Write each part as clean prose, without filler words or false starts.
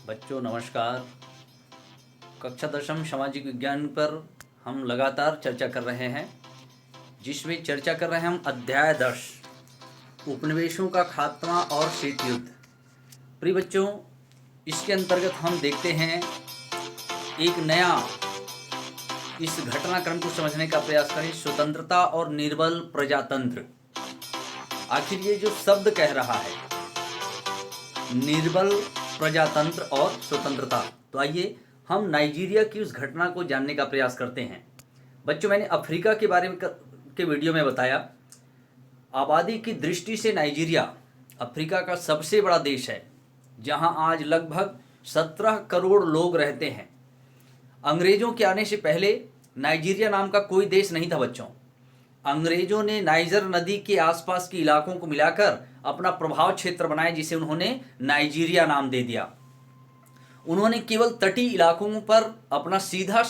बच्चों नमस्कार। कक्षा दशम सामाजिक विज्ञान पर हम लगातार चर्चा कर रहे हैं, जिसमें चर्चा कर रहे हैं हम अध्याय 10 उपनिवेशों का खात्मा और शीत युद्ध। प्रिय बच्चों, इसके अंतर्गत हम देखते हैं एक नया इस घटनाक्रम को समझने का प्रयास करें, स्वतंत्रता और निर्बल प्रजातंत्र। आखिर ये जो शब्द कह रहा है निर्बल प्रजातंत्र और स्वतंत्रता, तो आइए हम नाइजीरिया की उस घटना को जानने का प्रयास करते हैं। बच्चों, मैंने अफ्रीका के बारे में के वीडियो में बताया, आबादी की दृष्टि से नाइजीरिया अफ्रीका का सबसे बड़ा देश है, जहां आज लगभग 17 करोड़ लोग रहते हैं। अंग्रेजों के आने से पहले नाइजीरिया नाम का कोई देश नहीं था बच्चों। अंग्रेजों ने नाइजर नदी के आसपास के इलाकों को मिलाकर अपना प्रभाव क्षेत्र बनाया, जिसे उन्होंने नाइजीरिया नाम दे दिया। उन्होंने केवल तटीय इलाकों पर अपना सीधा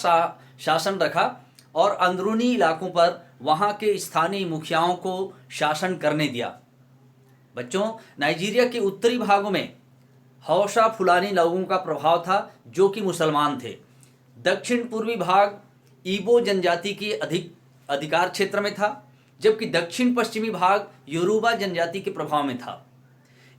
शासन रखा और अंदरूनी इलाकों पर वहां के स्थानीय मुखियाओं को शासन करने दिया। बच्चों, नाइजीरिया के उत्तरी भागों में हौसा फुलानी लोगों का प्रभाव था, जो कि मुसलमान थे। दक्षिण पूर्वी भाग इबो जनजाति के अधिकार क्षेत्र में था, जबकि दक्षिण पश्चिमी भाग योरूबा जनजाति के प्रभाव में था।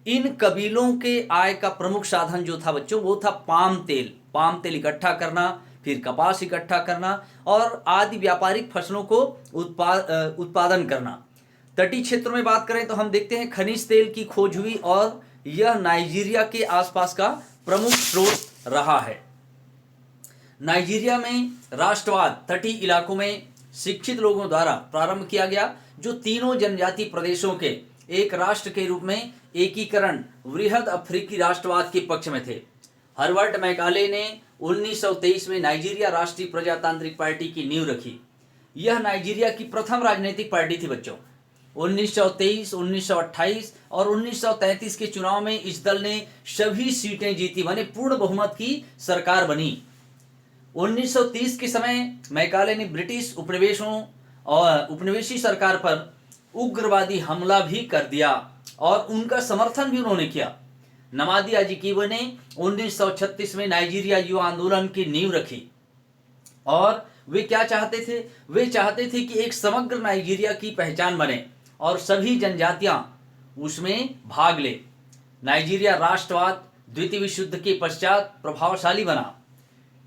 इन कबीलों के आय का प्रमुख साधन जो था बच्चों, वो था पाम तेल इकट्ठा करना, फिर कपास इकट्ठा करना और आदि व्यापारिक फसलों को उत्पादन करना। तटीय क्षेत्रों में बात करें तो हम देखते हैं खनिज तेल की खोज हुई और यह नाइजीरिया के आसपास का प्रमुख स्रोत रहा है। नाइजीरिया में राष्ट्रवाद तटीय इलाकों में शिक्षित लोगों द्वारा प्रारंभ किया गया, जो तीनों जनजाति प्रदेशों के एक राष्ट्र के रूप में एकीकरण वृहद अफ्रीकी राष्ट्रवाद के पक्ष में थे। हर्बर्ट मैकाले ने 1923 में नाइजीरिया राष्ट्रीय प्रजातांत्रिक पार्टी की नींव रखी। यह नाइजीरिया की प्रथम राजनीतिक पार्टी थी बच्चों। 1923, 1928 और 1933 के चुनाव में इस दल ने सभी सीटें जीती, माने पूर्ण बहुमत की सरकार बनी। 1930 के समय मैकाले ने ब्रिटिश उपनिवेशी सरकार पर उग्रवादी हमला भी कर दिया और उनका समर्थन भी उन्होंने किया। नमादी अजीकिबो ने 1936 में नाइजीरिया युवा आंदोलन की नींव रखी और वे क्या चाहते थे? वे चाहते थे कि एक समग्र नाइजीरिया की पहचान बने और सभी जनजातियां उसमें भाग ले। नाइजीरिया राष्ट्रवाद द्वितीय विश्व युद्ध के पश्चात प्रभावशाली बना।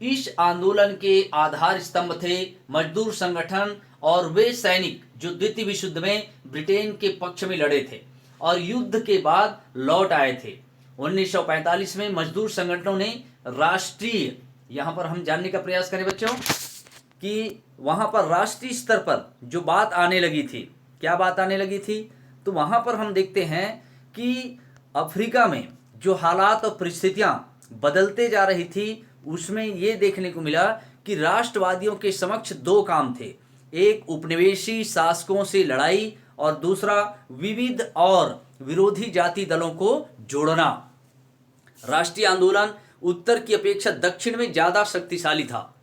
इस आंदोलन के आधार स्तंभ थे मजदूर संगठन और वे सैनिक जो द्वितीय विश्व युद्ध में ब्रिटेन के पक्ष में लड़े थे और युद्ध के बाद लौट आए थे। 1945 में मजदूर संगठनों ने राष्ट्रीय, यहां पर हम जानने का प्रयास करें बच्चों कि वहां पर राष्ट्रीय स्तर पर जो बात आने लगी थी, क्या बात आने लगी थी? तो वहां पर हम देखते हैं कि अफ्रीका में जो हालात और परिस्थितियां बदलते जा रही थी, उसमें यह देखने को मिला कि राष्ट्रवादियों के समक्ष दो काम थे। एक उपनिवेशी शासकों से लड़ाई और दूसरा विविध और विरोधी जाति दलों को जोड़ना। राष्ट्रीय आंदोलन उत्तर की अपेक्षा दक्षिण में ज्यादा शक्तिशाली था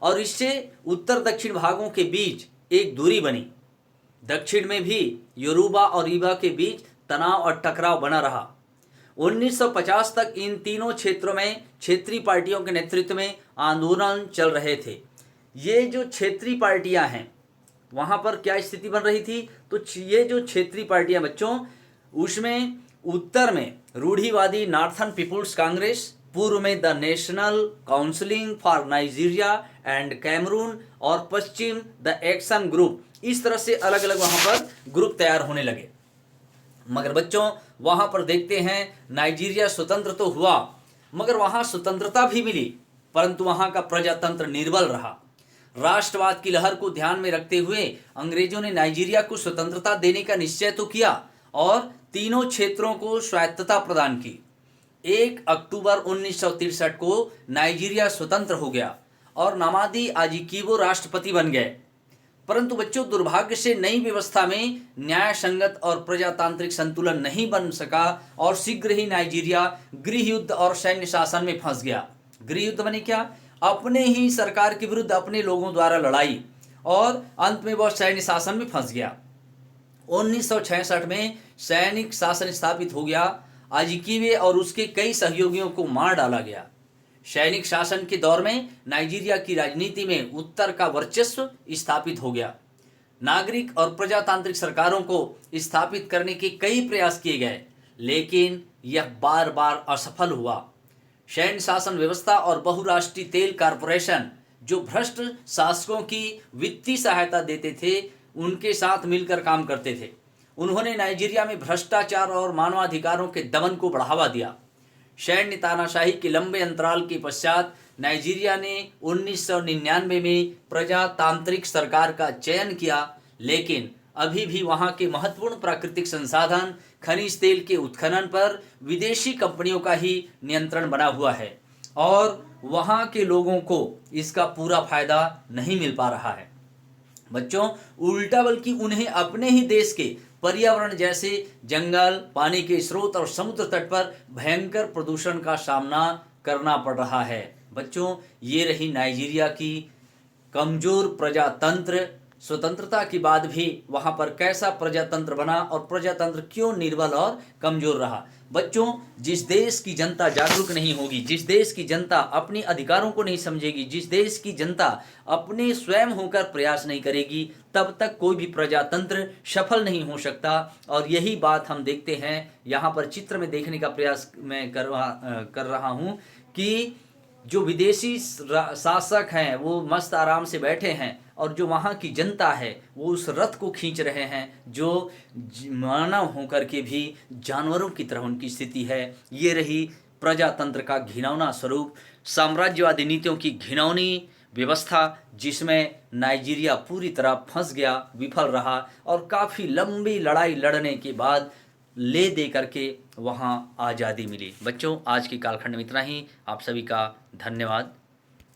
और इससे उत्तर दक्षिण भागों के बीच एक दूरी बनी। दक्षिण में भी योरूबा और इबा के बीच तनाव और टकराव बना रहा। 1950 तक इन तीनों क्षेत्रों में क्षेत्रीय पार्टियों के नेतृत्व में आंदोलन चल रहे थे। ये जो क्षेत्रीय पार्टियां हैं, वहां पर क्या स्थिति बन रही थी? तो ये जो क्षेत्रीय पार्टियां बच्चों, उसमें उत्तर में रूढ़िवादी नॉर्थर्न पीपुल्स कांग्रेस, पूर्व में the National counselling for Nigeria and Cameroon और पश्चिम द एक्शन ग्रुप, इस तरह से अलग अलग वहां पर ग्रुप तैयार होने लगे। मगर बच्चों, वहां पर देखते हैं नाइजीरिया स्वतंत्र तो हुआ, मगर वहां स्वतंत्रता भी मिली, परंतु वहां का प्रजातंत्र निर्बल रहा। राष्ट्रवाद की लहर को ध्यान में रखते हुए अंग्रेजों ने नाइजीरिया को स्वतंत्रता देने का निश्चय तो किया और तीनों क्षेत्रों को स्वायत्तता प्रदान की। 1 अक्टूबर 1963 को नाइजीरिया स्वतंत्र हो गया और नमादी अजीकिबो राष्ट्रपति बन गए। परंतु बच्चों, दुर्भाग्य से नई व्यवस्था में न्याय संगत और प्रजातांत्रिक संतुलन नहीं बन सका और शीघ्र ही नाइजीरिया गृह युद्ध और सैन्य शासन में फंस गया। गृह युद्ध माने क्या? अपने ही सरकार के विरुद्ध अपने लोगों द्वारा लड़ाई और अंत में वह सैन्य शासन में फंस गया। 1966 में सैनिक शासन स्थापित हो गया। अजीकिबे और उसके कई सहयोगियों को मार डाला गया। सैनिक शासन के दौर में नाइजीरिया की राजनीति में उत्तर का वर्चस्व स्थापित हो गया। नागरिक और प्रजातांत्रिक सरकारों को स्थापित करने के कई प्रयास किए गए, लेकिन यह बार बार असफल हुआ। सैन्य शासन व्यवस्था और बहुराष्ट्रीय तेल कॉरपोरेशन जो भ्रष्ट शासकों की वित्तीय सहायता देते थे, उनके साथ मिलकर काम करते थे। उन्होंने नाइजीरिया में भ्रष्टाचार और मानवाधिकारों के दमन को बढ़ावा दिया। सैन्य तानाशाही के लंबे अंतराल के पश्चात नाइजीरिया ने 1999 में प्रजातांत्रिक सरकार का चयन किया, लेकिन अभी भी वहां के महत्वपूर्ण प्राकृतिक संसाधन खनिज तेल के उत्खनन पर विदेशी कंपनियों का ही नियंत्रण बना हुआ है और वहां के लोगों को इसका पूरा फायदा नहीं मिल पा रहा है। बच्चों, उल्टा बल्कि उन्हें अपने ही देश के पर्यावरण जैसे जंगल, पानी के स्रोत और समुद्र तट पर भयंकर प्रदूषण का सामना करना पड़ रहा है। बच्चों, ये रही नाइजीरिया की कमजोर प्रजातंत्र। स्वतंत्रता के बाद भी वहां पर कैसा प्रजातंत्र बना और प्रजातंत्र क्यों निर्बल और कमजोर रहा। बच्चों, जिस देश की जनता जागरूक नहीं होगी, जिस देश की जनता अपने अधिकारों को नहीं समझेगी, जिस देश की जनता अपने स्वयं होकर प्रयास नहीं करेगी, तब तक कोई भी प्रजातंत्र सफल नहीं हो सकता। और यही बात हम देखते हैं, यहाँ पर चित्र में देखने का प्रयास मैं कर रहा हूँ कि जो विदेशी शासक हैं वो मस्त आराम से बैठे हैं और जो वहाँ की जनता है वो उस रथ को खींच रहे हैं, जो मानव होकर के भी जानवरों की तरह उनकी स्थिति है। ये रही प्रजातंत्र का घिनौना स्वरूप, साम्राज्यवादी नीतियों की घिनौनी व्यवस्था, जिसमें नाइजीरिया पूरी तरह फंस गया, विफल रहा और काफ़ी लंबी लड़ाई लड़ने के बाद ले दे करके वहाँ आज़ादी मिली। बच्चों, आज की कालखंड में इतना ही। आप सभी का धन्यवाद।